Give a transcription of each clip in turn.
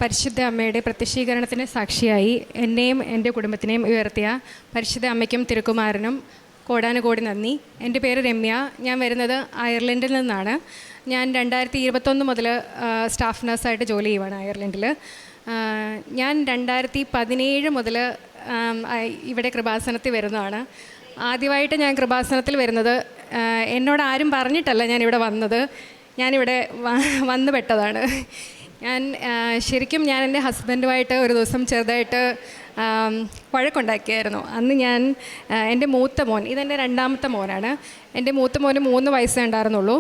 പരിശുദ്ധ അമ്മയുടെ പ്രത്യക്ഷീകരണത്തിന് സാക്ഷിയായി എന്നെയും എൻ്റെ കുടുംബത്തിനെയും ഉയർത്തിയ പരിശുദ്ധ അമ്മയ്ക്കും തിരുക്കുമാരനും കോടാനുകോടി നന്ദി. എൻ്റെ പേര് രമ്യ. ഞാൻ വരുന്നത് അയർലൻഡിൽ നിന്നാണ്. ഞാൻ 2021 മുതൽ സ്റ്റാഫ് നഴ്സായിട്ട് ജോലി ചെയ്യുവാണ് അയർലൻഡിൽ. ഞാൻ 2017 മുതൽ ഇവിടെ കൃപാസനത്തിൽ വരുന്നതാണ്. ആദ്യമായിട്ട് ഞാൻ കൃപാസനത്തിൽ വരുന്നത് എന്നോട് ആരും പറഞ്ഞിട്ടല്ല ഞാനിവിടെ വന്നത്. ഞാനിവിടെ വന്നു പെട്ടതാണ്. ഞാൻ എൻ്റെ ഹസ്ബൻഡുമായിട്ട് ഒരു ദിവസം ചെറുതായിട്ട് വഴക്കുണ്ടാക്കിയായിരുന്നു. അന്ന് എൻ്റെ മൂത്ത മോൻ, ഇതെൻ്റെ രണ്ടാമത്തെ മോനാണ്. എൻ്റെ മൂത്ത മോന് 3 വയസ്സേ ഉണ്ടായിരുന്നുള്ളൂ.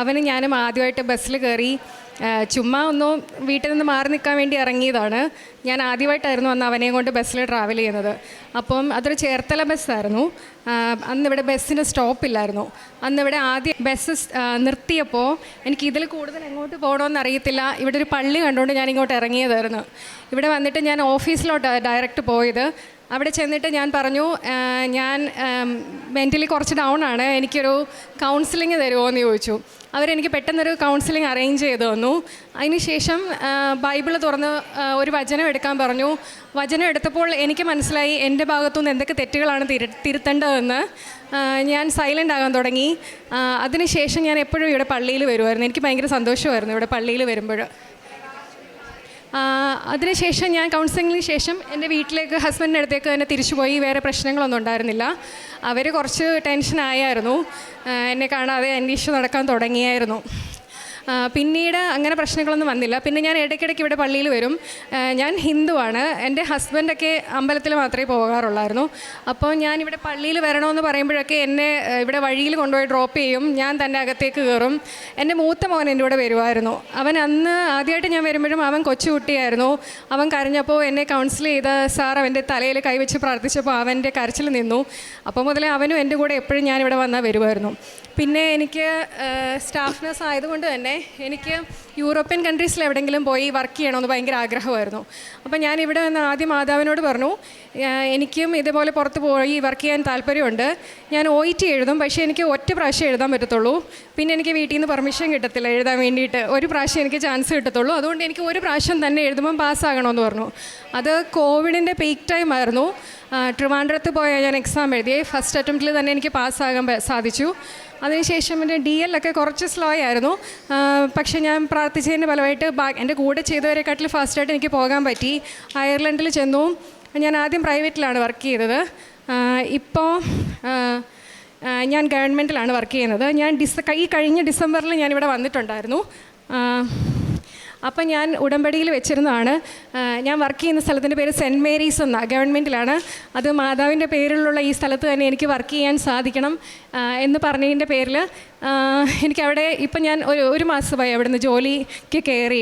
അവന് ഞാനും ആദ്യമായിട്ട് ബസ്സിൽ കയറി ചുമ്മാ ഒന്ന് വീട്ടിൽ നിന്ന് മാറി നിൽക്കാൻ വേണ്ടി ഇറങ്ങിയതാണ്. ഞാൻ ആദ്യമായിട്ടായിരുന്നു അന്ന് അവനെയും കൊണ്ട് ബസ്സിൽ ട്രാവൽ ചെയ്യുന്നത്. അപ്പം അതൊരു ചേർത്തല ബസ്സായിരുന്നു. അന്നിവിടെ ബസ്സിന് സ്റ്റോപ്പില്ലായിരുന്നു. അന്നിവിടെ ആദ്യം ബസ് നിർത്തിയപ്പോൾ എനിക്ക് ഇതിൽ കൂടുതൽ എങ്ങോട്ട് പോകണമെന്ന് അറിയത്തില്ല. ഇവിടെ ഒരു പള്ളി കണ്ടുകൊണ്ട് ഞാൻ ഇങ്ങോട്ട് ഇറങ്ങിയതായിരുന്നു. ഇവിടെ വന്നിട്ട് ഞാൻ ഓഫീസിലോട്ട് ഡയറക്റ്റ് പോയത്. അവിടെ ചെന്നിട്ട് ഞാൻ പറഞ്ഞു, ഞാൻ മെൻ്റലി കുറച്ച് ഡൗൺ ആണ്, എനിക്കൊരു കൗൺസിലിംഗ് തരുമോ എന്ന് ചോദിച്ചു. അവരെനിക്ക് പെട്ടെന്നൊരു കൗൺസിലിംഗ് അറേഞ്ച് ചെയ്ത് തന്നു. അതിനുശേഷം ബൈബിൾ തുറന്ന് ഒരു വചനം എടുക്കാൻ പറഞ്ഞു. വചനം എടുത്തപ്പോൾ എനിക്ക് മനസ്സിലായി എൻ്റെ ഭാഗത്തുനിന്ന് എന്തൊക്കെ തെറ്റുകളാണ് തിരുത്തേണ്ടതെന്ന്. ഞാൻ സൈലൻ്റ് ആകാൻ തുടങ്ങി. അതിനുശേഷം ഞാൻ എപ്പോഴും ഇവിടെ പള്ളിയിൽ വരുമായിരുന്നു. എനിക്ക് ഭയങ്കര സന്തോഷമായിരുന്നു ഇവിടെ പള്ളിയിൽ വരുമ്പോൾ. അതിനുശേഷം ഞാൻ കൗൺസിലിങ്ങിന് ശേഷം എൻ്റെ വീട്ടിലേക്ക്, ഹസ്ബൻഡിൻ്റെ അടുത്തേക്ക് തന്നെ തിരിച്ചുപോയി. വേറെ പ്രശ്നങ്ങളൊന്നും ഉണ്ടായിരുന്നില്ല. അവർ കുറച്ച് ടെൻഷനായിരുന്നു. എന്നെ കാണാതെ അന്വേഷിച്ച് നടക്കാൻ തുടങ്ങിയായിരുന്നു. പിന്നീട് അങ്ങനെ പ്രശ്നങ്ങളൊന്നും വന്നില്ല. പിന്നെ ഞാൻ ഇടയ്ക്കിടയ്ക്ക് ഇവിടെ പള്ളിയിൽ വരും. ഞാൻ ഹിന്ദുവാണ്. എൻ്റെ ഹസ്ബൻഡൊക്കെ അമ്പലത്തിൽ മാത്രമേ പോകാറുള്ളായിരുന്നു. അപ്പോൾ ഞാനിവിടെ പള്ളിയിൽ വരണമെന്ന് പറയുമ്പോഴൊക്കെ എന്നെ ഇവിടെ വഴിയിൽ കൊണ്ടുപോയി ഡ്രോപ്പ് ചെയ്യും. ഞാൻ തന്നെ അകത്തേക്ക് കയറും. എൻ്റെ മൂത്ത മോൻ എൻ്റെ കൂടെ വരുമായിരുന്നു. അവൻ അന്ന് ആദ്യമായിട്ട് ഞാൻ വരുമ്പോഴും അവൻ കൊച്ചുകുട്ടിയായിരുന്നു. അവൻ കരഞ്ഞപ്പോൾ എന്നെ കൗൺസിൽ ചെയ്ത സാർ അവൻ്റെ തലയിൽ കൈവച്ച് പ്രാർത്ഥിച്ചപ്പോൾ അവൻ്റെ കരച്ചിൽ നിന്നു. അപ്പോൾ മുതലേ അവനും എൻ്റെ കൂടെ എപ്പോഴും ഞാനിവിടെ വന്നാൽ വരുമായിരുന്നു. പിന്നെ എനിക്ക് സ്റ്റാഫ് നഴ്സ് ആയതുകൊണ്ട് തന്നെ എനിക്ക് യൂറോപ്യൻ കൺട്രീസിൽ എവിടെയെങ്കിലും പോയി വർക്ക് ചെയ്യണമെന്ന് ഭയങ്കര ആഗ്രഹമായിരുന്നു. അപ്പോൾ ഞാൻ ഇവിടെ വന്ന് ആദ്യം മാതാവിനോട് പറഞ്ഞു, എനിക്കും ഇതേപോലെ പുറത്ത് പോയി വർക്ക് ചെയ്യാൻ താല്പര്യമുണ്ട്. ഞാൻ OET എഴുതും, പക്ഷേ എനിക്ക് ഒറ്റ പ്രാവശ്യം എഴുതാൻ പറ്റത്തുള്ളൂ. പിന്നെ എനിക്ക് വീട്ടിൽ നിന്ന് പെർമിഷൻ കിട്ടത്തില്ല എഴുതാൻ വേണ്ടിയിട്ട്. ഒരു പ്രാവശ്യം എനിക്ക് ചാൻസ് കിട്ടത്തുള്ളൂ. അതുകൊണ്ട് എനിക്ക് ഒരു പ്രാവശ്യം തന്നെ എഴുതുമ്പം പാസ്സാകണമെന്ന് പറഞ്ഞു. അത് കോവിഡിൻ്റെ പീക്ക് ടൈം ആയിരുന്നു. ട്രിവാൻഡ്രത്ത് പോയാൽ ഞാൻ എക്സാം എഴുതി. ഫസ്റ്റ് അറ്റംപ്റ്റിൽ തന്നെ എനിക്ക് പാസ്സാകാൻ സാധിച്ചു. അതിനുശേഷം എൻ്റെ DL ഒക്കെ കുറച്ച് സ്ലോ ആയിരുന്നു. പക്ഷേ ഞാൻ പ്രാർത്ഥിച്ചതിൻ്റെ ഫലമായിട്ട് എൻ്റെ കൂടെ ചെയ്തവരെക്കാട്ടിൽ ഫാസ്റ്റായിട്ട് എനിക്ക് പോകാൻ പറ്റി. അയർലൻഡിൽ ചെന്നു. ഞാൻ ആദ്യം പ്രൈവറ്റിലാണ് വർക്ക് ചെയ്തത്. ഇപ്പോൾ ഞാൻ ഗവൺമെൻറ്റിലാണ് വർക്ക് ചെയ്യുന്നത്. ഞാൻ ഈ കഴിഞ്ഞ ഡിസംബറിൽ ഞാനിവിടെ വന്നിട്ടുണ്ടായിരുന്നു. അപ്പം ഞാൻ ഉടമ്പടിയിൽ വെച്ചിരുന്നതാണ്. ഞാൻ വർക്ക് ചെയ്യുന്ന സ്ഥലത്തിൻ്റെ പേര് സെൻറ്റ് മേരീസ് എന്നാണ്, ഗവൺമെൻറ്റിലാണ്. അത് മാതാവിൻ്റെ പേരിലുള്ള ഈ സ്ഥലത്ത് തന്നെ എനിക്ക് വർക്ക് ചെയ്യാൻ സാധിക്കണം എന്ന് പറഞ്ഞതിൻ്റെ പേരിൽ എനിക്കവിടെ ഇപ്പം ഞാൻ ഒരു മാസമായി അവിടുന്ന് ജോലിക്ക് കയറി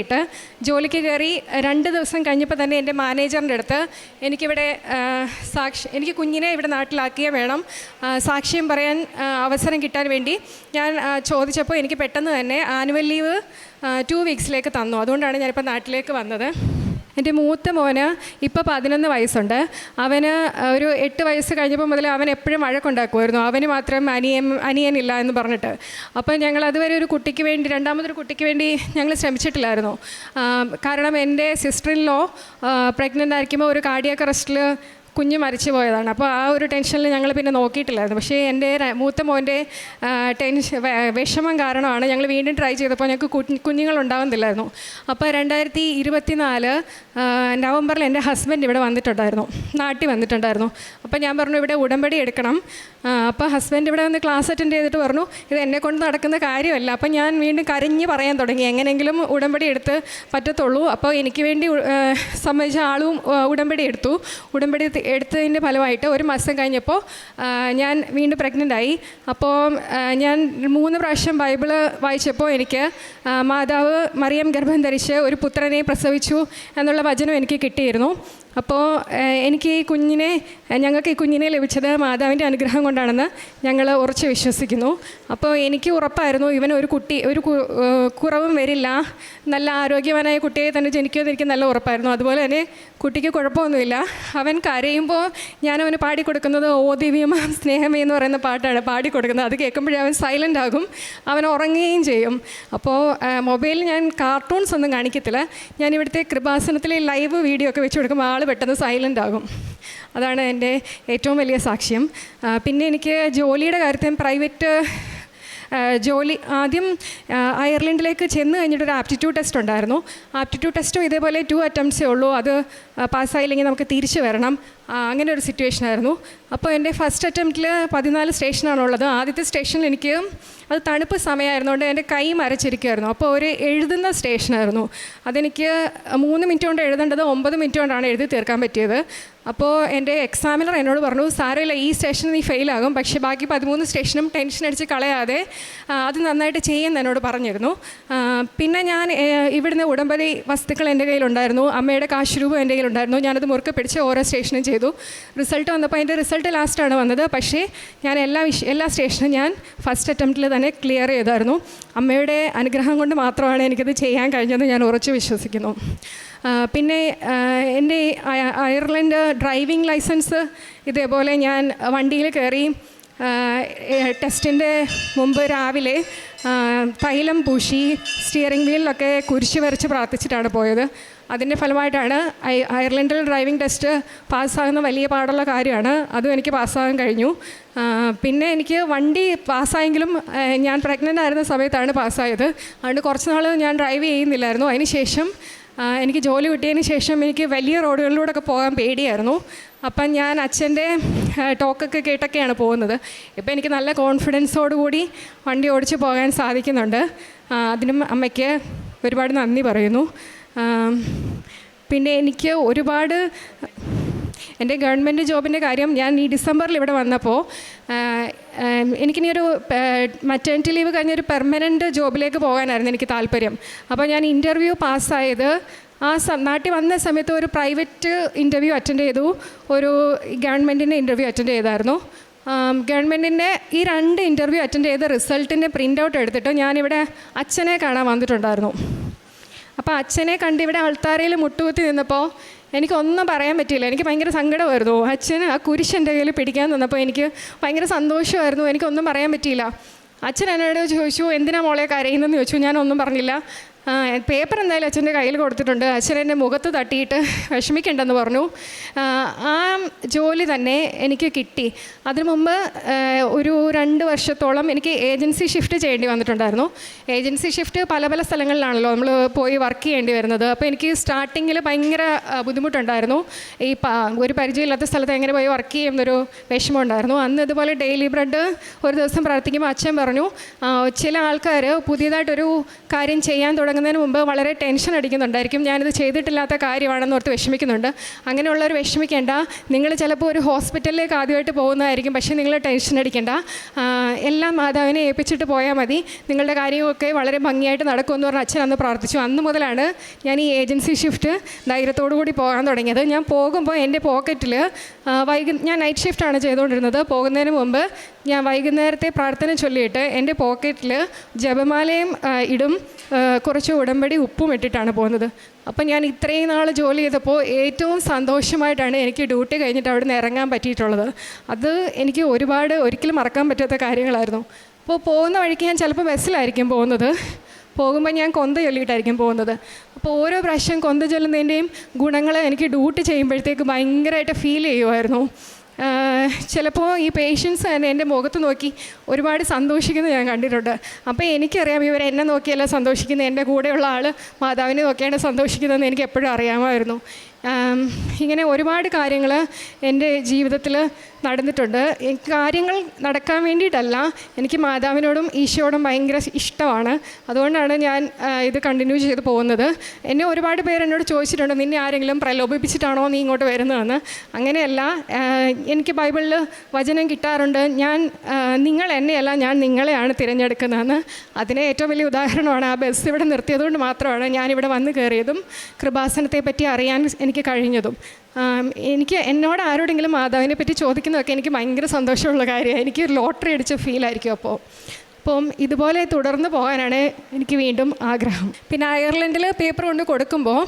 2 ദിവസം കഴിഞ്ഞപ്പോൾ തന്നെ എൻ്റെ മാനേജറിൻ്റെ അടുത്ത് എനിക്കിവിടെ എനിക്ക് കുഞ്ഞിനെ ഇവിടെ നാട്ടിലാക്കിയേ വേണം, സാക്ഷ്യം പറയാൻ അവസരം കിട്ടാൻ വേണ്ടി ഞാൻ ചോദിച്ചപ്പോൾ എനിക്ക് പെട്ടെന്ന് തന്നെ ആനുവൽ ലീവ് 2 വീക്സിലേക്ക് തന്നു. അതുകൊണ്ടാണ് ഞാനിപ്പോൾ നാട്ടിലേക്ക് വന്നത്. എൻ്റെ മൂത്ത മോന് ഇപ്പോൾ 11 വയസ്സുണ്ട്. അവന് ഒരു 8 വയസ്സ് കഴിഞ്ഞപ്പോൾ മുതൽ അവൻ എപ്പോഴും വഴക്കുണ്ടാക്കുമായിരുന്നു. അവന് മാത്രം അനിയനില്ല എന്ന് പറഞ്ഞിട്ട്. അപ്പോൾ ഞങ്ങൾ അതുവരെ രണ്ടാമതൊരു കുട്ടിക്ക് വേണ്ടി ഞങ്ങൾ ശ്രമിച്ചിട്ടില്ലായിരുന്നു. കാരണം എൻ്റെ സിസ്റ്റർ ഇൻ ലോ പ്രഗ്നൻ്റ് ആയിരിക്കുമ്പോൾ ഒരു കാർഡിയാക് അറസ്റ്റിൽ കുഞ്ഞ് മരിച്ചു പോയതാണ്. അപ്പോൾ ആ ഒരു ടെൻഷനിൽ ഞങ്ങൾ പിന്നെ നോക്കിയിട്ടില്ലായിരുന്നു. പക്ഷേ എൻ്റെ മൂത്ത മോൻ്റെ വിഷമം കാരണമാണ് ഞങ്ങൾ വീണ്ടും ട്രൈ ചെയ്തപ്പോൾ ഞങ്ങൾക്ക് കുഞ്ഞുങ്ങളുണ്ടാകുന്നില്ലായിരുന്നു. അപ്പോൾ 2024 നവംബറിൽ എൻ്റെ ഹസ്ബൻഡ് ഇവിടെ നാട്ടിൽ വന്നിട്ടുണ്ടായിരുന്നു. അപ്പോൾ ഞാൻ പറഞ്ഞു, ഇവിടെ ഉടമ്പടി എടുക്കണം. അപ്പോൾ ഹസ്ബൻഡ് ഇവിടെ വന്ന് ക്ലാസ് അറ്റൻഡ് ചെയ്തിട്ട് പറഞ്ഞു, ഇത് എന്നെക്കൊണ്ട് നടക്കുന്ന കാര്യമല്ല. അപ്പോൾ ഞാൻ വീണ്ടും കരഞ്ഞ് പറയാൻ തുടങ്ങി, എങ്ങനെയെങ്കിലും ഉടമ്പടി എടുത്ത് പറ്റത്തുള്ളൂ. അപ്പോൾ എനിക്ക് വേണ്ടി സംബന്ധിച്ച ആളും ഉടമ്പടി എടുത്തതിൻ്റെ ഫലമായിട്ട് 1 മാസം കഴിഞ്ഞപ്പോൾ ഞാൻ വീണ്ടും പ്രഗ്നൻ്റായി. അപ്പോൾ ഞാൻ 3 പ്രാവശ്യം ബൈബിള് വായിച്ചപ്പോൾ എനിക്ക് മാതാവ് മറിയം ഗർഭം ധരിച്ച് ഒരു പുത്രനെ പ്രസവിച്ചു എന്നുള്ള വചനം എനിക്ക് കിട്ടിയിരുന്നു. അപ്പോൾ ഞങ്ങൾക്ക് ഈ കുഞ്ഞിനെ ലഭിച്ചത് മാതാവിൻ്റെ അനുഗ്രഹം കൊണ്ടാണെന്ന് ഞങ്ങൾ ഉറച്ച് വിശ്വസിക്കുന്നു. അപ്പോൾ എനിക്ക് ഉറപ്പായിരുന്നു ഇവൻ ഒരു കുറവും വരില്ല, നല്ല ആരോഗ്യവാനായ കുട്ടിയെ തന്നെ ജനിക്കുമെന്ന് എനിക്ക് നല്ല ഉറപ്പായിരുന്നു. അതുപോലെ തന്നെ കുട്ടിക്ക് കുഴപ്പമൊന്നുമില്ല. അവൻ കരയുമ്പോൾ ഞാൻ അവന് പാടിക്കൊടുക്കുന്നത് ഓ ദിവ്യമാം സ്നേഹമേ എന്ന് പറയുന്ന പാട്ടാണ് പാടിക്കൊടുക്കുന്നത്. അത് കേൾക്കുമ്പോഴേ അവൻ സൈലൻ്റ് ആകും, അവൻ ഉറങ്ങുകയും ചെയ്യും. അപ്പോൾ മൊബൈലിൽ ഞാൻ കാർട്ടൂൺസ് ഒന്നും കാണിക്കത്തില്ല. ഞാൻ ഇവിടുത്തെ കൃപാസനത്തിലെ ലൈവ് വീഡിയോ ഒക്കെ വെച്ച് കൊടുക്കുമ്പോൾ ആൾ പെട്ടെന്ന് സൈലൻ്റ് ആകും. അതാണ് എൻ്റെ ഏറ്റവും വലിയ സാക്ഷ്യം. പിന്നെ എനിക്ക് ജോലിയുടെ കാര്യത്തിൽ പ്രൈവറ്റ് ജോലി ആദ്യം അയർലൻഡിലേക്ക് ചെന്ന് കഴിഞ്ഞിട്ടൊരു ആപ്റ്റിറ്റ്യൂഡ് ടെസ്റ്റ് ഉണ്ടായിരുന്നു. ആപ്റ്റിറ്റ്യൂഡ് ടെസ്റ്റും ഇതേപോലെ 2 അറ്റംപ്റ്റ്സേ ഉള്ളൂ. അത് പാസ്സായില്ലെങ്കിൽ നമുക്ക് തിരിച്ചു വരണം. അങ്ങനെ ഒരു സിറ്റുവേഷനായിരുന്നു. അപ്പോൾ എൻ്റെ ഫസ്റ്റ് അറ്റംപ്റ്റിൽ 14 സ്റ്റേഷനാണുള്ളത്. ആദ്യത്തെ സ്റ്റേഷനിൽ എനിക്ക് അത് തണുപ്പ് സമയമായിരുന്നുകൊണ്ട് എൻ്റെ കൈ മരച്ചിരിക്കുമായിരുന്നു. അപ്പോൾ ഒരു എഴുതുന്ന സ്റ്റേഷനായിരുന്നു. അതെനിക്ക് 3 മിനിറ്റ് കൊണ്ട് എഴുതേണ്ടത് 9 മിനിറ്റ് കൊണ്ടാണ് എഴുതി തീർക്കാൻ പറ്റിയത്. അപ്പോൾ എൻ്റെ എക്സാമിനർ എന്നോട് പറഞ്ഞു, സാരമില്ല, ഈ സ്റ്റേഷനിൽ നീ ഫെയിലാകും, പക്ഷേ ബാക്കി 13 സ്റ്റേഷനും ടെൻഷൻ അടിച്ച് കളയാതെ അത് നന്നായിട്ട് ചെയ്യുമെന്ന് എന്നോട് പറഞ്ഞിരുന്നു. പിന്നെ ഞാൻ ഇവിടുന്ന് ഉടമ്പടി വസ്തുക്കൾ എൻ്റെ കയ്യിലുണ്ടായിരുന്നു, അമ്മയുടെ കാശ് രൂപ എൻ്റെ കയ്യിലുണ്ടായിരുന്നു. ഞാനത് മുറുക്കെ പിടിച്ച് ഓരോ സ്റ്റേഷനും ചെയ്തു. റിസൾട്ട് വന്നപ്പോൾ അതിൻ്റെ റിസൾട്ട് ലാസ്റ്റാണ് വന്നത്. പക്ഷേ ഞാൻ എല്ലാ സ്റ്റേഷനും ഞാൻ ഫസ്റ്റ് അറ്റംപ്റ്റിൽ തന്നെ ക്ലിയർ ചെയ്തായിരുന്നു. അമ്മയുടെ അനുഗ്രഹം കൊണ്ട് മാത്രമാണ് എനിക്കത് ചെയ്യാൻ കഴിഞ്ഞത്, ഞാൻ ഉറച്ചു വിശ്വസിക്കുന്നു. പിന്നെ എൻ്റെ അയർലൻഡ് ഡ്രൈവിംഗ് ലൈസൻസ് ഇതേപോലെ ഞാൻ വണ്ടിയിൽ കയറി ടെസ്റ്റിൻ്റെ മുമ്പ് രാവിലെ തൈലം പൂശി സ്റ്റിയറിംഗ് വീലിലൊക്കെ കുരിശ് വരച്ച് പ്രാർത്ഥിച്ചിട്ടാണ് പോയത്. അതിൻ്റെ ഫലമായിട്ടാണ് അയർലൻഡിൽ ഡ്രൈവിംഗ് ടെസ്റ്റ് പാസ്സാകുന്ന വലിയ പാടുള്ള കാര്യമാണ്. അതും എനിക്ക് പാസ്സാകാൻ കഴിഞ്ഞു. പിന്നെ എനിക്ക് വണ്ടി പാസ്സായെങ്കിലും ഞാൻ പ്രഗ്നൻ്റ് ആയിരുന്ന സമയത്താണ് പാസ്സായത്. അതുകൊണ്ട് കുറച്ച് നാൾ ഞാൻ ഡ്രൈവ് ചെയ്യുന്നില്ലായിരുന്നു. അതിന് ശേഷം എനിക്ക് ജോലി കിട്ടിയതിന് ശേഷം എനിക്ക് വലിയ റോഡുകളിലൂടെയൊക്കെ പോകാൻ പേടിയായിരുന്നു. അപ്പം ഞാൻ അച്ഛൻ്റെ ടോക്കൊക്കെ കേട്ടൊക്കെയാണ് പോകുന്നത്. ഇപ്പം എനിക്ക് നല്ല കോൺഫിഡൻസോടുകൂടി വണ്ടി ഓടിച്ച് പോകാൻ സാധിക്കുന്നുണ്ട്. അതിനും അമ്മയ്ക്ക് ഒരുപാട് നന്ദി പറയുന്നു. പിന്നെ എനിക്ക് ഒരുപാട് എൻ്റെ ഗവൺമെൻറ് ജോബിൻ്റെ കാര്യം, ഞാൻ ഈ ഡിസംബറിൽ ഇവിടെ വന്നപ്പോൾ എനിക്കിനി ഒരു മറ്റേണിറ്റി ലീവ് കഴിഞ്ഞൊരു പെർമനൻറ്റ് ജോബിലേക്ക് പോകാനായിരുന്നു എനിക്ക് താല്പര്യം. അപ്പോൾ ഞാൻ ഇൻ്റർവ്യൂ പാസ്സായത് നാട്ടിൽ വന്ന സമയത്ത് ഒരു പ്രൈവറ്റ് ഇൻ്റർവ്യൂ അറ്റൻഡ് ചെയ്തു, ഒരു ഗവൺമെൻറ്റിൻ്റെ ഇൻ്റർവ്യൂ അറ്റൻഡ് ചെയ്തായിരുന്നു. ഗവൺമെൻറ്റിൻ്റെ ഈ 2 ഇൻ്റർവ്യൂ അറ്റൻഡ് ചെയ്ത് റിസൾട്ടിൻ്റെ പ്രിൻ്റ് ഔട്ട് എടുത്തിട്ട് ഞാനിവിടെ അച്ഛനെ കാണാൻ വന്നിട്ടുണ്ടായിരുന്നു. അപ്പോൾ അച്ഛനെ കണ്ട് ഇവിടെ അൾത്താരയിൽ മുട്ടുകുത്തി നിന്നപ്പോൾ എനിക്കൊന്നും പറയാൻ പറ്റിയില്ല. എനിക്ക് ഭയങ്കര സങ്കടമായിരുന്നു. അച്ഛന് ആ കുരിശ് എൻ്റെ കയ്യിൽ പിടിക്കാൻ തന്നപ്പോൾ എനിക്ക് ഭയങ്കര സന്തോഷമായിരുന്നു. എനിക്കൊന്നും പറയാൻ പറ്റിയില്ല. അച്ഛൻ എന്നോട് ചോദിച്ചു, എന്തിനാ മോളെ കരയുന്നതെന്ന് ചോദിച്ചു. ഞാനൊന്നും പറഞ്ഞില്ല. പേപ്പർ എന്തായാലും അച്ഛൻ്റെ കയ്യിൽ കൊടുത്തിട്ടുണ്ട്. അച്ഛൻ എൻ്റെ മുഖത്ത് തട്ടിയിട്ട് വിഷമിക്കണ്ടെന്ന് പറഞ്ഞു. ആ ജോലി തന്നെ എനിക്ക് കിട്ടി. അതിനു മുമ്പ് ഒരു 2 വർഷത്തോളം എനിക്ക് ഏജൻസി ഷിഫ്റ്റ് ചെയ്യേണ്ടി വന്നിട്ടുണ്ടായിരുന്നു. ഏജൻസി ഷിഫ്റ്റ് പല സ്ഥലങ്ങളിലാണല്ലോ നമ്മൾ പോയി വർക്ക് ചെയ്യേണ്ടി വരുന്നത്. അപ്പോൾ എനിക്ക് സ്റ്റാർട്ടിങ്ങിൽ ഭയങ്കര ബുദ്ധിമുട്ടുണ്ടായിരുന്നു. ഒരു പരിചയമില്ലാത്ത സ്ഥലത്ത് എങ്ങനെ പോയി വർക്ക് ചെയ്യുന്നൊരു വിഷമം ഉണ്ടായിരുന്നു. അന്ന് ഇതുപോലെ ഡെയിലി ബ്രെഡ് ഒരു ദിവസം പ്രവർത്തിക്കുമ്പോൾ അച്ഛൻ പറഞ്ഞു, ചില ആൾക്കാർ പുതിയതായിട്ടൊരു കാര്യം ചെയ്യാൻ തുടങ്ങുന്നതിന് മുമ്പ് വളരെ ടെൻഷൻ അടിക്കുന്നുണ്ടായിരിക്കും, ഞാനിത് ചെയ്തിട്ടില്ലാത്ത കാര്യമാണെന്ന് ഓർത്ത് വിഷമിക്കുന്നുണ്ട്. അങ്ങനെയുള്ളവർ വിഷമിക്കേണ്ട. നിങ്ങൾ ചിലപ്പോൾ ഒരു ഹോസ്പിറ്റലിലേക്ക് ആദ്യമായിട്ട് പോകുന്നതായിരിക്കും, പക്ഷേ നിങ്ങൾ ടെൻഷൻ അടിക്കേണ്ട. എല്ലാം മാതാവിനെ ഏൽപ്പിച്ചിട്ട് പോയാൽ മതി, നിങ്ങളുടെ കാര്യമൊക്കെ വളരെ ഭംഗിയായിട്ട് നടക്കുമെന്ന് പറഞ്ഞ് അച്ഛൻ അന്ന് പ്രാർത്ഥിച്ചു. അന്ന് മുതലാണ് ഞാൻ ഈ ഏജൻസി ഷിഫ്റ്റ് ധൈര്യത്തോടു കൂടി പോകാൻ തുടങ്ങിയത്. ഞാൻ പോകുമ്പോൾ എൻ്റെ പോക്കറ്റിൽ ഞാൻ നൈറ്റ് ഷിഫ്റ്റാണ് ചെയ്തുകൊണ്ടിരുന്നത്. പോകുന്നതിന് മുമ്പ് ഞാൻ വൈകുന്നേരത്തെ പ്രാർത്ഥന ചൊല്ലിയിട്ട് എൻ്റെ പോക്കറ്റിൽ ജപമാലയും ഇടും, കുറച്ച് ഉടമ്പടി ഉപ്പും ഇട്ടിട്ടാണ് പോകുന്നത്. അപ്പം ഞാൻ ഇത്രയും നാൾ ജോലി ചെയ്തപ്പോൾ ഏറ്റവും സന്തോഷമായിട്ടാണ് എനിക്ക് ഡ്യൂട്ടി കഴിഞ്ഞിട്ട് അവിടെ നിന്ന് ഇറങ്ങാൻ പറ്റിയിട്ടുള്ളത്. അത് എനിക്ക് ഒരിക്കലും മറക്കാൻ പറ്റാത്ത കാര്യങ്ങളായിരുന്നു. അപ്പോൾ പോകുന്ന വഴിക്ക് ഞാൻ ചിലപ്പോൾ ബസ്സിലായിരിക്കും പോകുമ്പോൾ ഞാൻ കൊന്ത ചൊല്ലിയിട്ടായിരിക്കും പോകുന്നത്. അപ്പോൾ ഓരോ പ്രാവശ്യം കൊന്ത ചൊല്ലുന്നതിൻ്റെയും ഗുണങ്ങൾ എനിക്ക് ഡ്യൂട്ടി ചെയ്യുമ്പോഴത്തേക്ക് ഭയങ്കരമായിട്ട് ഫീൽ ചെയ്യുമായിരുന്നു. ചിലപ്പോൾ ഈ പേഷ്യൻസ് തന്നെ എൻ്റെ മുഖത്ത് നോക്കി ഒരുപാട് സന്തോഷിക്കുന്നത് ഞാൻ കണ്ടിട്ടുണ്ട്. അപ്പോൾ എനിക്കറിയാം ഇവർ എന്നെ നോക്കിയല്ല സന്തോഷിക്കുന്നത്, എൻ്റെ കൂടെയുള്ള ആൾ മാതാവിനെ നോക്കിയാണ് സന്തോഷിക്കുന്നതെന്ന് എനിക്ക് എപ്പോഴും അറിയാമായിരുന്നു. ഇങ്ങനെ ഒരുപാട് കാര്യങ്ങൾ എൻ്റെ ജീവിതത്തിൽ നടന്നിട്ടുണ്ട്. കാര്യങ്ങൾ നടക്കാൻ വേണ്ടിയിട്ടല്ല, എനിക്ക് മാതാവിനോടും ഈശോയോടും ഭയങ്കര ഇഷ്ടമാണ്. അതുകൊണ്ടാണ് ഞാൻ ഇത് കണ്ടിന്യൂ ചെയ്ത് പോകുന്നത്. എന്നെ ഒരുപാട് പേര് എന്നോട് ചോദിച്ചിട്ടുണ്ട്, നിന്നെ ആരെങ്കിലും പ്രലോഭിപ്പിച്ചിട്ടാണോ നീ ഇങ്ങോട്ട് വരുന്നതെന്ന്. അങ്ങനെയല്ല, എനിക്ക് ബൈബിളിൽ വചനം കിട്ടാറുണ്ട്, നിങ്ങൾ എന്നെയല്ല, ഞാൻ നിങ്ങളെയാണ് തിരഞ്ഞെടുക്കുന്നതെന്ന്. അതിന് ഏറ്റവും വലിയ ഉദാഹരണമാണ് ആ ബസ് ഇവിടെ നിർത്തിയതുകൊണ്ട് മാത്രമാണ് ഞാനിവിടെ വന്ന് കയറിയതും കൃപാസനത്തെ പറ്റി അറിയാൻ എനിക്ക് എനിക്ക് കഴിഞ്ഞതും. എനിക്ക് എന്നോട് ആരോടെങ്കിലും മാതാവിനെ പറ്റി ചോദിക്കുന്നതൊക്കെ എനിക്ക് ഭയങ്കര സന്തോഷമുള്ള കാര്യമാണ്. എനിക്ക് ലോട്ടറി അടിച്ച ഫീലായിരിക്കും അപ്പം ഇതുപോലെ തുടർന്ന് പോകാനാണ് എനിക്ക് വീണ്ടും ആഗ്രഹം. പിന്നെ അയർലൻഡിൽ പേപ്പർ കൊണ്ട് കൊടുക്കുമ്പോൾ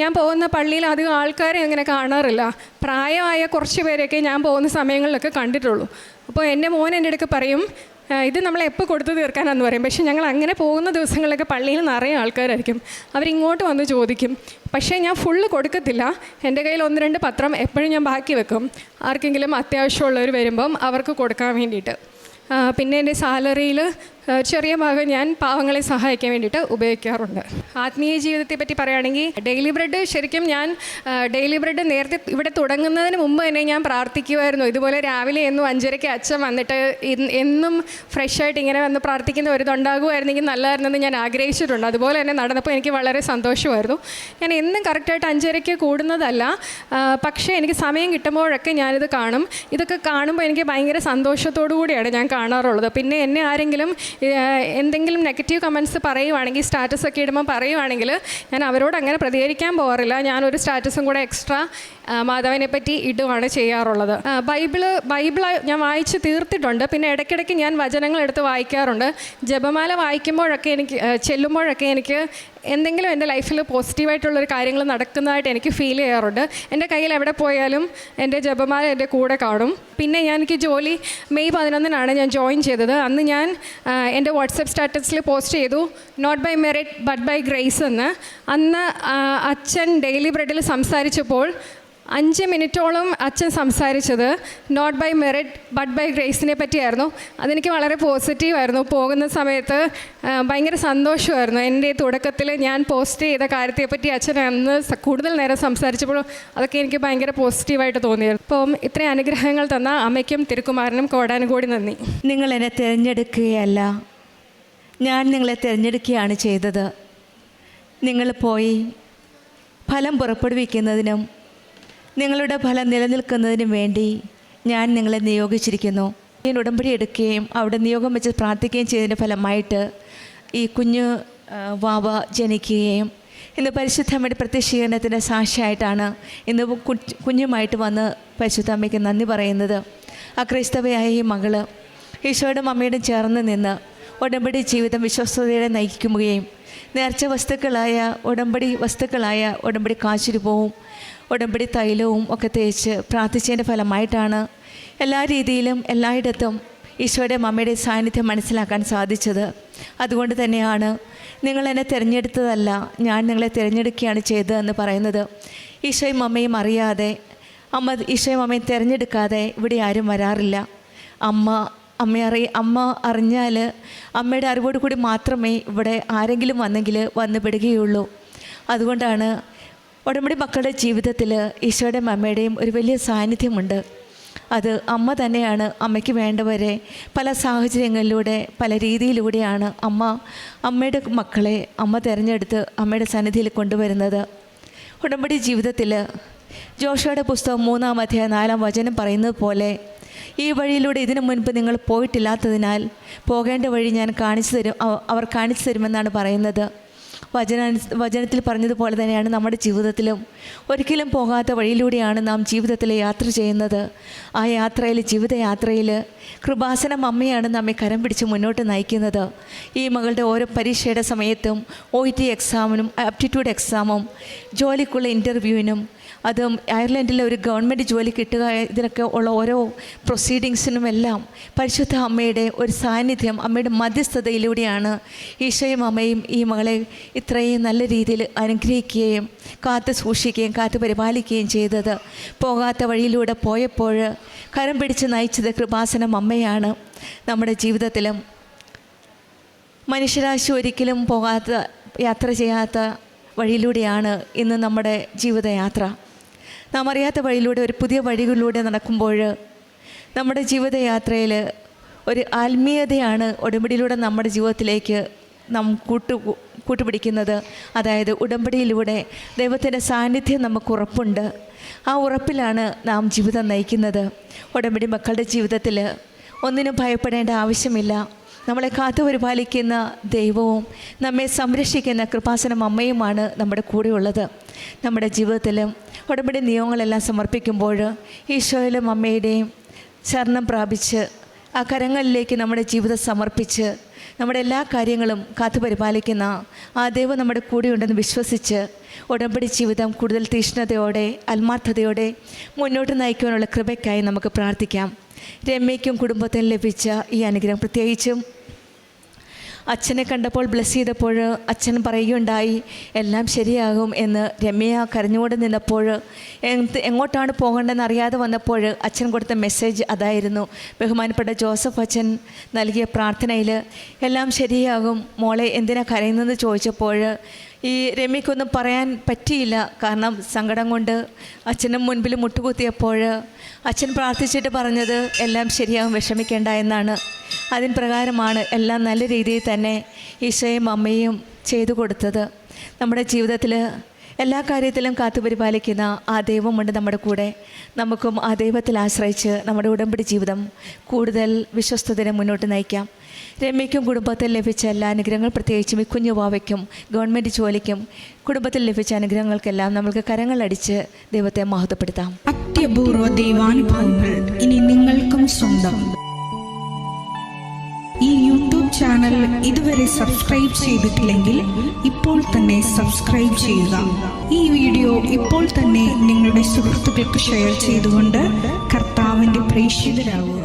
ഞാൻ പോകുന്ന പള്ളിയിൽ അധികം ആൾക്കാരെ അങ്ങനെ കാണാറില്ല. പ്രായമായ കുറച്ച് പേരെയൊക്കെ ഞാൻ പോകുന്ന സമയങ്ങളിലൊക്കെ കണ്ടിട്ടുള്ളൂ. അപ്പോൾ എൻ്റെ മോൻ എൻ്റെ അടുക്ക് പറയും, ഇത് നമ്മൾ എപ്പോൾ കൊടുത്തു തീർക്കാനാണെന്ന് പറയും. പക്ഷേ ഞങ്ങൾ അങ്ങനെ പോകുന്ന ദിവസങ്ങളിലൊക്കെ പള്ളിയിൽ നിറയെ ആൾക്കാരായിരിക്കും. അവരിങ്ങോട്ട് വന്ന് ചോദിക്കും. പക്ഷേ ഞാൻ ഫുള്ള് കൊടുക്കത്തില്ല. എൻ്റെ കയ്യിൽ 1-2 പത്രം എപ്പോഴും ഞാൻ ബാക്കി വെക്കും, ആർക്കെങ്കിലും അത്യാവശ്യമുള്ളവർ വരുമ്പം അവർക്ക് കൊടുക്കാൻ വേണ്ടിയിട്ട്. പിന്നെ എൻ്റെ സാലറിയിൽ ചെറിയ ഭാഗം ഞാൻ പാവങ്ങളെ സഹായിക്കാൻ വേണ്ടിയിട്ട് ഉപയോഗിക്കാറുണ്ട്. ആത്മീയ ജീവിതത്തെ പറ്റി പറയുകയാണെങ്കിൽ ഡെയിലി ബ്രെഡ് ശരിക്കും ഞാൻ ഡെയിലി ബ്രെഡ് നേരത്തെ ഇവിടെ തുടങ്ങുന്നതിന് മുമ്പ് തന്നെ ഞാൻ പ്രാർത്ഥിക്കുമായിരുന്നു. ഇതുപോലെ രാവിലെ എന്നും 5:30 അച്ഛൻ വന്നിട്ട് എന്നും ഫ്രഷായിട്ട് ഇങ്ങനെ വന്ന് പ്രാർത്ഥിക്കുന്ന ഒരിതുണ്ടാകുമായിരുന്നെങ്കിൽ നല്ലതായിരുന്നെന്ന് ഞാൻ ആഗ്രഹിച്ചിട്ടുണ്ട്. അതുപോലെ തന്നെ നടന്നപ്പോൾ എനിക്ക് വളരെ സന്തോഷമായിരുന്നു. ഞാൻ എന്നും കറക്റ്റായിട്ട് 5:30 കൂടുന്നതല്ല, പക്ഷേ എനിക്ക് സമയം കിട്ടുമ്പോഴൊക്കെ ഞാനിത് കാണും. ഇതൊക്കെ കാണുമ്പോൾ എനിക്ക് ഭയങ്കര സന്തോഷത്തോടു കൂടിയാണ് ഞാൻ കാണാറുള്ളത്. പിന്നെ എന്നെ ആരെങ്കിലും എന്തെങ്കിലും നെഗറ്റീവ് കമൻറ്റ്സ് പറയുവാണെങ്കിൽ, സ്റ്റാറ്റസൊക്കെ ഇടുമ്പോൾ പറയുവാണെങ്കിൽ ഞാൻ അവരോട് അങ്ങനെ പ്രതികരിക്കാൻ പോകാറില്ല. ഞാനൊരു സ്റ്റാറ്റസും കൂടെ എക്സ്ട്രാ മാതാവിനെ പറ്റി ഇടുവാണ് ചെയ്യാറുള്ളത്. ബൈബിൾ ഞാൻ വായിച്ച് തീർത്തിട്ടുണ്ട്. പിന്നെ ഇടയ്ക്കിടയ്ക്ക് ഞാൻ വചനങ്ങൾ എടുത്ത് വായിക്കാറുണ്ട്. ജപമാല വായിക്കുമ്പോഴൊക്കെ ചെല്ലുമ്പോഴൊക്കെ എനിക്ക് എന്തെങ്കിലും എൻ്റെ ലൈഫിൽ പോസിറ്റീവായിട്ടുള്ളൊരു കാര്യങ്ങൾ നടക്കുന്നതായിട്ട് എനിക്ക് ഫീൽ ചെയ്യാറുണ്ട്. എൻ്റെ കയ്യിൽ എവിടെ പോയാലും എൻ്റെ ജപമാല എൻ്റെ കൂടെ കാണും. പിന്നെ എനിക്ക് ജോലി മെയ് 11 ഞാൻ ജോയിൻ ചെയ്തത്. അന്ന് ഞാൻ എൻ്റെ വാട്സപ്പ് സ്റ്റാറ്റസിൽ പോസ്റ്റ് ചെയ്തു, not by merit but by grace എന്ന്. അന്ന് അച്ഛൻ ഡെയിലി ബ്രെഡിൽ സംസാരിച്ചപ്പോൾ 5 മിനിറ്റോളം അച്ഛൻ സംസാരിച്ചത് not by merit but by ഗ്രേസിനെ പറ്റിയായിരുന്നു. അതെനിക്ക് വളരെ പോസിറ്റീവായിരുന്നു. പോകുന്ന സമയത്ത് ഭയങ്കര സന്തോഷമായിരുന്നു. എൻ്റെ തുടക്കത്തിൽ ഞാൻ പോസ്റ്റ് ചെയ്ത കാര്യത്തെപ്പറ്റി അച്ഛൻ അന്ന് കൂടുതൽ നേരം സംസാരിച്ചപ്പോൾ അതൊക്കെ എനിക്ക് ഭയങ്കര പോസിറ്റീവായിട്ട് തോന്നിയിരുന്നു. അപ്പം ഇത്രയും അനുഗ്രഹങ്ങൾ തന്ന അമ്മയ്ക്കും തിരുക്കുമാരനും കോടാനുകൂടി നന്ദി. നിങ്ങൾ എന്നെ തിരഞ്ഞെടുക്കുകയല്ല, ഞാൻ നിങ്ങളെ തിരഞ്ഞെടുക്കുകയാണ് ചെയ്തത്. നിങ്ങൾ പോയി ഫലം പുറപ്പെടുവിക്കുന്നതിനും നിങ്ങളുടെ ഫലം നിലനിൽക്കുന്നതിനും വേണ്ടി ഞാൻ നിങ്ങളെ നിയോഗിച്ചിരിക്കുന്നു. ഞാൻ ഉടമ്പടി എടുക്കുകയും അവിടെ നിയോഗം വെച്ച് പ്രാർത്ഥിക്കുകയും ചെയ്തതിൻ്റെ ഫലമായിട്ട് ഈ കുഞ്ഞ് വാവ ജനിക്കുകയും ഇന്ന് പരിശുദ്ധമ്മയുടെ പ്രത്യക്ഷീകരണത്തിൻ്റെ സാക്ഷിയായിട്ടാണ് ഇന്ന് കുഞ്ഞുമായിട്ട് വന്ന് പരിശുദ്ധമ്മയ്ക്ക് നന്ദി പറയുന്നത്. അക്രൈസ്തവയായ ഈ മകള് ഈശോയുടെ അമ്മയോടും ചേർന്ന് നിന്ന് ഉടമ്പടി ജീവിതം വിശ്വസ്തയോടെ നയിക്കുകയും നേർച്ച വസ്തുക്കളായ ഉടമ്പടി കാശുരൂപവും ഉടമ്പടി തൈലവും ഒക്കെ തേച്ച് പ്രാർത്ഥിച്ചതിൻ്റെ ഫലമായിട്ടാണ് എല്ലാ രീതിയിലും എല്ലായിടത്തും ഈശോയുടെ അമ്മയുടെ സാന്നിധ്യം മനസ്സിലാക്കാൻ സാധിച്ചത്. അതുകൊണ്ട് തന്നെയാണ് നിങ്ങൾ എന്നെ തിരഞ്ഞെടുത്തതല്ല, ഞാൻ നിങ്ങളെ തിരഞ്ഞെടുക്കുകയാണ് ചെയ്തതെന്ന് പറയുന്നത്. ഈശോയും അമ്മയും അറിയാതെ, ഈശോയും അമ്മയും തിരഞ്ഞെടുക്കാതെ ഇവിടെ ആരും വരാറില്ല. അമ്മ അറിഞ്ഞാൽ അമ്മയുടെ അറിവോട് കൂടി മാത്രമേ ഇവിടെ ആരെങ്കിലും വന്നു പെടുകയുള്ളൂ. അതുകൊണ്ടാണ് ഉടമ്പടി മക്കളുടെ ജീവിതത്തിൽ ഈശോയുടെയും അമ്മയുടെയും ഒരു വലിയ സാന്നിധ്യമുണ്ട്. അത് അമ്മ തന്നെയാണ് അമ്മയ്ക്ക് വേണ്ടവരെ പല സാഹചര്യങ്ങളിലൂടെ പല രീതിയിലൂടെയാണ് അമ്മയുടെ മക്കളെ അമ്മ തിരഞ്ഞെടുത്ത് അമ്മയുടെ സന്നിധിയിൽ കൊണ്ടുവരുന്നത്. ഉടമ്പടി ജീവിതത്തിൽ ജോഷുവയുടെ പുസ്തകം 3-ാം അധ്യായം 4-ാം വചനം പറയുന്നത് പോലെ ഈ വഴിയിലൂടെ ഇതിനു മുൻപ് നിങ്ങൾ പോയിട്ടില്ലാത്തതിനാൽ പോകേണ്ട വഴി അവർ കാണിച്ചു തരുമെന്നാണ് പറയുന്നത്. വചനത്തിൽ പറഞ്ഞതുപോലെ തന്നെയാണ് നമ്മുടെ ജീവിതത്തിലും ഒരിക്കലും പോകാത്ത വഴിയിലൂടെയാണ് നാം ജീവിതത്തിൽ യാത്ര ചെയ്യുന്നത്. ആ ജീവിതയാത്രയിൽ കൃപാസനം അമ്മയാണ് നമ്മെ കരം പിടിച്ച് മുന്നോട്ട് നയിക്കുന്നത്. ഈ മകളുടെ ഓരോ പരീക്ഷയുടെ സമയത്തും OET എക്സാമിനും ആപ്റ്റിറ്റ്യൂഡ് എക്സാമും ജോലിക്കുള്ള ഇൻ്റർവ്യൂവിനും അതും അയർലൻഡിലെ ഒരു ഗവൺമെൻറ് ജോലി കിട്ടുക, ഇതിനൊക്കെ ഉള്ള ഓരോ പ്രൊസീഡിങ്സിനുമെല്ലാം പരിശുദ്ധ അമ്മയുടെ ഒരു സാന്നിധ്യം, അമ്മയുടെ മധ്യസ്ഥതയിലൂടെയാണ് ഈശോയും അമ്മയും ഈ മകളെ ഇത്രയും നല്ല രീതിയിൽ അനുഗ്രഹിക്കുകയും കാത്തു സൂക്ഷിക്കുകയും കാത്തു പരിപാലിക്കുകയും ചെയ്തത്. പോകാത്ത വഴിയിലൂടെ പോയപ്പോൾ കരം പിടിച്ച് നയിച്ചത് കൃപാസനം അമ്മയാണ്. നമ്മുടെ ജീവിതത്തിലും മനുഷ്യരാശി ഒരിക്കലും യാത്ര ചെയ്യാത്ത വഴിയിലൂടെയാണ് ഇന്ന് നമ്മുടെ ജീവിതയാത്ര. നാം അറിയാത്ത വഴിയിലൂടെ, ഒരു പുതിയ വഴികളിലൂടെ നടക്കുമ്പോൾ നമ്മുടെ ജീവിതയാത്രയിൽ ഒരു ആത്മീയതയാണ് ഉടമ്പടിയിലൂടെ നമ്മുടെ ജീവിതത്തിലേക്ക് നാം കൂട്ടുപിടിക്കുന്നത്. അതായത് ഉടമ്പടിയിലൂടെ ദൈവത്തിൻ്റെ സാന്നിധ്യം നമുക്ക് ഉറപ്പുണ്ട്. ആ ഉറപ്പിലാണ് നാം ജീവിതം നയിക്കുന്നത്. ഉടമ്പടി മക്കളുടെ ജീവിതത്തിൽ ഒന്നിനും ഭയപ്പെടേണ്ട ആവശ്യമില്ല. നമ്മളെ കാത്തുപരിപാലിക്കുന്ന ദൈവവും നമ്മെ സംരക്ഷിക്കുന്ന കൃപാസനം അമ്മയുമാണ് നമ്മുടെ കൂടെയുള്ളത്. നമ്മുടെ ജീവിതത്തിലും ഉടമ്പടി നിയമങ്ങളെല്ലാം സമർപ്പിക്കുമ്പോൾ ഈശോയിലും അമ്മയുടെയും ശരണം പ്രാപിച്ച് ആ കരങ്ങളിലേക്ക് നമ്മുടെ ജീവിതം സമർപ്പിച്ച് നമ്മുടെ എല്ലാ കാര്യങ്ങളും കാത്തുപരിപാലിക്കുന്ന ആ ദൈവം നമ്മുടെ കൂടെയുണ്ടെന്ന് വിശ്വസിച്ച് ഉടമ്പടി ജീവിതം കൂടുതൽ തീഷ്ണതയോടെ ആത്മാർത്ഥതയോടെ മുന്നോട്ട് നയിക്കുവാനുള്ള കൃപയ്ക്കായി നമുക്ക് പ്രാർത്ഥിക്കാം. രമ്യയ്ക്കും കുടുംബത്തിനും ലഭിച്ച ഈ അനുഗ്രഹം, പ്രത്യേകിച്ചും അച്ഛനെ കണ്ടപ്പോൾ ബ്ലെസ് ചെയ്തപ്പോൾ അച്ഛൻ പറയുകയുണ്ടായി എല്ലാം ശരിയാകും എന്ന്. രമ്യ കരഞ്ഞുകൊണ്ട് നിന്നപ്പോൾ എങ്ങോട്ടാണ് പോകേണ്ടതെന്ന് അറിയാതെ വന്നപ്പോൾ അച്ഛൻ കൊടുത്ത മെസ്സേജ് അതായിരുന്നു. ബഹുമാനപ്പെട്ട ജോസഫ് അച്ഛൻ നൽകിയ പ്രാർത്ഥനയിൽ എല്ലാം ശരിയാകും, മോളെ എന്തിനാ കരയുന്നതെന്ന് ചോദിച്ചപ്പോൾ ഈ രമ്യക്കൊന്നും പറയാൻ പറ്റിയില്ല. കാരണം സങ്കടം കൊണ്ട് അച്ഛൻ്റെ മുൻപിൽ മുട്ടുകുത്തിയപ്പോൾ അച്ഛൻ പ്രാർത്ഥിച്ചിട്ട് പറഞ്ഞത് എല്ലാം ശരിയാകും, വിഷമിക്കേണ്ട എന്നാണ്. അതിന് പ്രകാരമാണ് എല്ലാം നല്ല രീതിയിൽ തന്നെ ഈശോയും അമ്മയും ചെയ്തു കൊടുത്തത്. നമ്മുടെ ജീവിതത്തിൽ എല്ലാ കാര്യത്തിലും കാത്തുപരിപാലിക്കുന്ന ആ ദൈവമുണ്ട് നമ്മുടെ കൂടെ. നമുക്കും ആ ദൈവത്തിൽ ആശ്രയിച്ച് നമ്മുടെ ഉടമ്പടി ജീവിതം കൂടുതൽ വിശ്വസ്തതയെ മുന്നോട്ട് നയിക്കാം. രമ്യയ്ക്കും കുടുംബത്തിൽ ലഭിച്ച എല്ലാ അനുഗ്രഹങ്ങളും, പ്രത്യേകിച്ചും ഈ കുഞ്ഞുവാവയ്ക്കും ഗവൺമെൻറ് ജോലിക്കും കുടുംബത്തിൽ ലഭിച്ച അനുഗ്രഹങ്ങൾക്കെല്ലാം നമ്മൾക്ക് കരങ്ങളടിച്ച് ദൈവത്തെ മഹത്വപ്പെടുത്താം. അത്യപൂർവ ദൈവാനുഭവങ്ങൾ ഇനി നിങ്ങൾക്കും സ്വന്തം. ഈ യൂട്യൂബ് ചാനൽ ഇതുവരെ സബ്സ്ക്രൈബ് ചെയ്തിട്ടില്ലെങ്കിൽ ഇപ്പോൾ തന്നെ സബ്സ്ക്രൈബ് ചെയ്യുക. ഈ വീഡിയോ ഇപ്പോൾ തന്നെ നിങ്ങളുടെ സുഹൃത്തുക്കൾക്ക് ഷെയർ ചെയ്തുകൊണ്ട് കർത്താവിൻ്റെ പ്രേക്ഷിതരാകുക.